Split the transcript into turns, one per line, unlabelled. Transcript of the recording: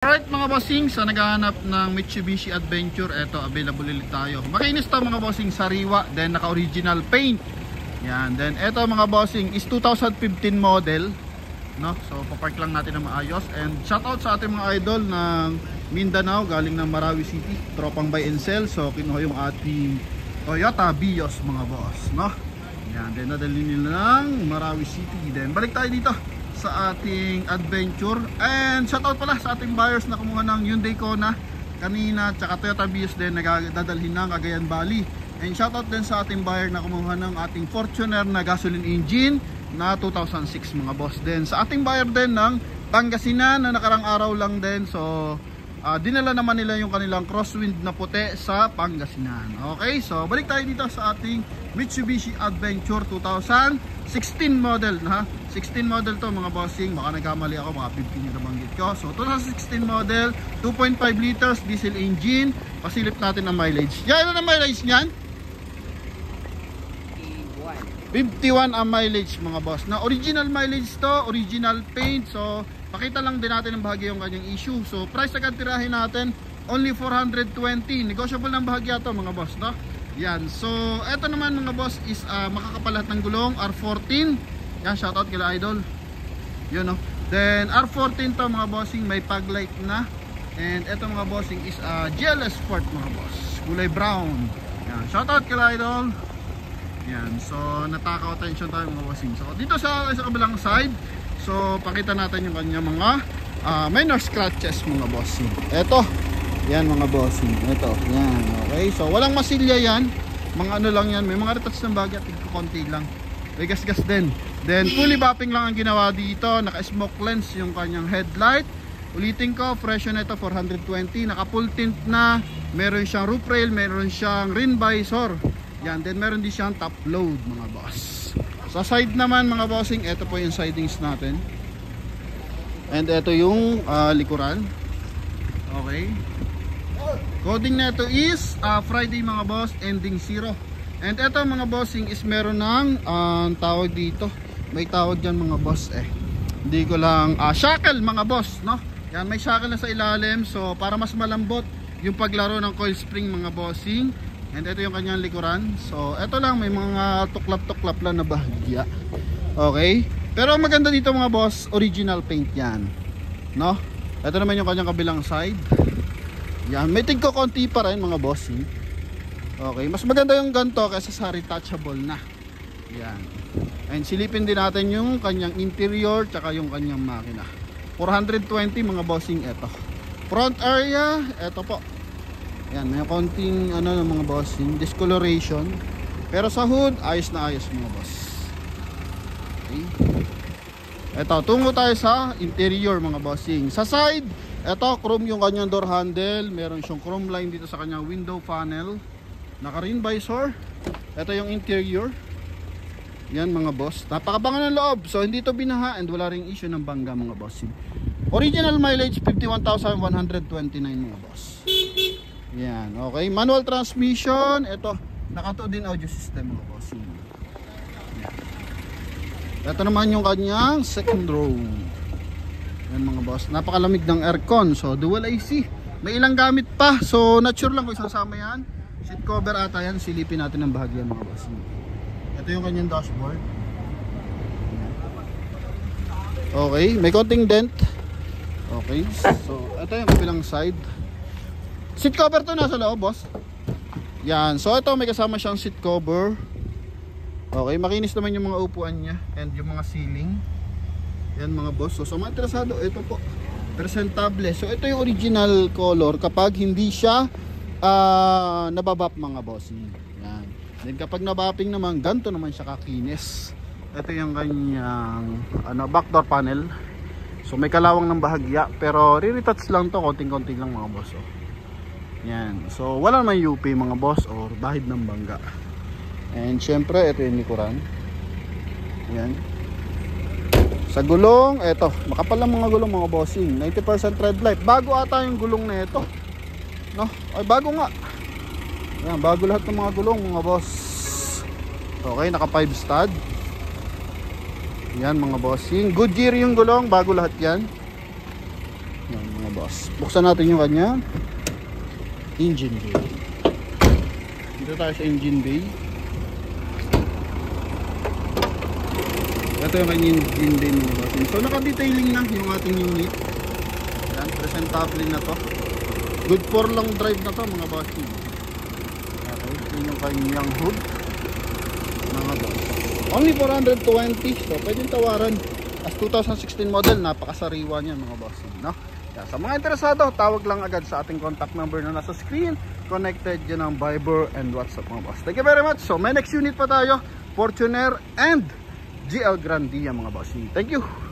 Alright mga bossing, sa naghahanap ng Mitsubishi Adventure, eto available ulit tayo. Makinis to mga bossing, sariwa, then naka original paint. Yan, then eto mga bossing is 2015 model, no? So papark lang natin na maayos. And shoutout sa ating mga idol ng Mindanao, galing ng Marawi City, tropang buy and sell. So kinuha yung ating Toyota Vios mga boss, no? Yan, then nadali nila ng Marawi City. Then balik tayo dito sa ating Adventure. And shoutout pala sa ating buyers na kumuha ng Hyundai Kona kanina, tsaka Toyota Vios din nagdadalhin ng Cagayan Valley. And shoutout din sa ating buyer na kumuha ng ating Fortuner na gasoline engine na 2006 mga boss. Din sa ating buyer din ng Pangasinan na nakarang araw lang din. So dinala naman nila yung kanilang crosswind na puti sa Pangasinan. Okay, so balik tayo dito sa ating Mitsubishi Adventure 2016 model, ha? 16 model to mga bossing, baka nagkamali ako, mga 15 yung nabanggit ko. So 2016 model, 2.5 liters diesel engine. Pasilip natin ang mileage. Yan, ano ang mileage niyan? 51 ang mileage mga boss. Na original mileage to, original paint. So pakita lang din natin ang bahagya yung kanyang issue. So price agad tirahin natin, only 420. Negotiable ng bahagya to mga boss, no? Yan. So eto naman mga boss is makakapalat ng gulong, R14. Yan, shoutout kila idol. Yun, no? Then R14 to mga bossing, may pag light na. And eto mga bossing is GLS Sport mga boss, kulay brown. Yan, shoutout kila idol. Yan, so natakaw attention tayo mga bossing. So dito sa kabilang side, so pakita natin yung kanya mga minor scratches mga bossing. Eto, yan mga bossing. Eto, yan, okay. So walang masilya yan, mga ano lang yan. May mga retouch ng bagay at konti lang. May gas-gas din. Then fully mapping lang ang ginawa dito. Naka-smoke lens yung kanyang headlight. Ulitin ko, presyo na ito 420. Naka-full tint na. Meron siyang roof rail, meron siyang rim visor. Yan, then meron din siyang top load mga boss. Sa side naman mga bossing, ito po yung sidings natin. And ito yung likuran. Okay. Coding na ito is Friday mga boss, ending 0. And ito mga bossing is meron ng tawag dito. May tawag dyan mga boss hindi ko lang shackle mga boss, no? Yan, may shackle na sa ilalim. So para mas malambot yung paglaro ng coil spring mga bossing. And ito yung kanyang likuran. So ito lang, may mga tuklap-tuklap lang na bahagya. Okay. Pero maganda dito mga boss, original paint yan, no? Ito naman yung kanyang kabilang side. Yan, may tigko konti pa rin mga bossing. Okay, mas maganda yung ganito kaysa sa retouchable na. Yan. And silipin din natin yung kanyang interior tsaka yung kanyang makina. 420 mga bossing ito. Front area, ito po. Yan, may konting ano ng mga bossing, discoloration. Pero sa hood, ayos na ayos mga boss. Okay. Ito, tungo tayo sa interior mga bossing. Sa side, ito chrome yung kanyang door handle. Meron siyang chrome line dito sa kanyang window panel. Naka-rim visor. Ito yung interior. Yan mga boss. Napakabanga ng loob. So hindi to binaha and wala ring issue ng bangga mga boss. Original mileage 51,129 mga boss. Yan, okay. Manual transmission. Ito, naka-2 din audio system mga boss. Yan. Ito naman yung kanyang second row. Yan mga boss. Napakalamig ng aircon. So dual AC. May ilang gamit pa. So not sure lang kung isasama yan. Seat cover ata yan, silipin natin ang bahagya mga boss. Ito yung kanyang dashboard. Okay, may konting dent. Okay, so ito yung kabilang side. Seat cover to nasa loob boss. Yan, so ito may kasama siyang seat cover. Okay, makinis naman yung mga upuan niya and yung mga ceiling. Yan mga boss. So sa mga interesado, ito po, presentable. So ito yung original color kapag hindi siya nababap mga bossing. Yan. Then kapag nabapping naman, ganito naman siya kakinis. Ito yung kanyang backdoor panel. So may kalawang ng bahagya, pero re-retouch lang to, konting-konting lang mga boss. Yan. So wala naman UP mga boss or bahid ng bangga. And syempre ito yung likuran. Yan. Sa gulong, eto, makapal lang mga gulong mga bossing. 90% red light. Bago ata yung gulong na ito, no? Ay bago nga. Yan, bago lahat ng mga gulong mga boss. Okay, naka 5 stud. Yan mga bossing. Goodyear yung gulong, bago lahat yan. Yan mga boss. Buksan natin yung kanya engine bay. Dito tayo sa engine bay. Ito yung kanyang engine bay mga boss. So naka-detailing na yung ating unit. Yan, presentable na to. Good for long drive na to mga boss. Okay, yun yung kanyang hood mga boss. Only 420. So pwedeng tawaran. As 2016 model, napakasariwa niya mga boss, no? Yan, sa mga interesado, tawag lang agad sa ating contact number na nasa screen. Connected yan ang Viber and WhatsApp mga boss. Thank you very much. So may next unit pa tayo, Fortuner and GL Grande yan mga boss. Thank you.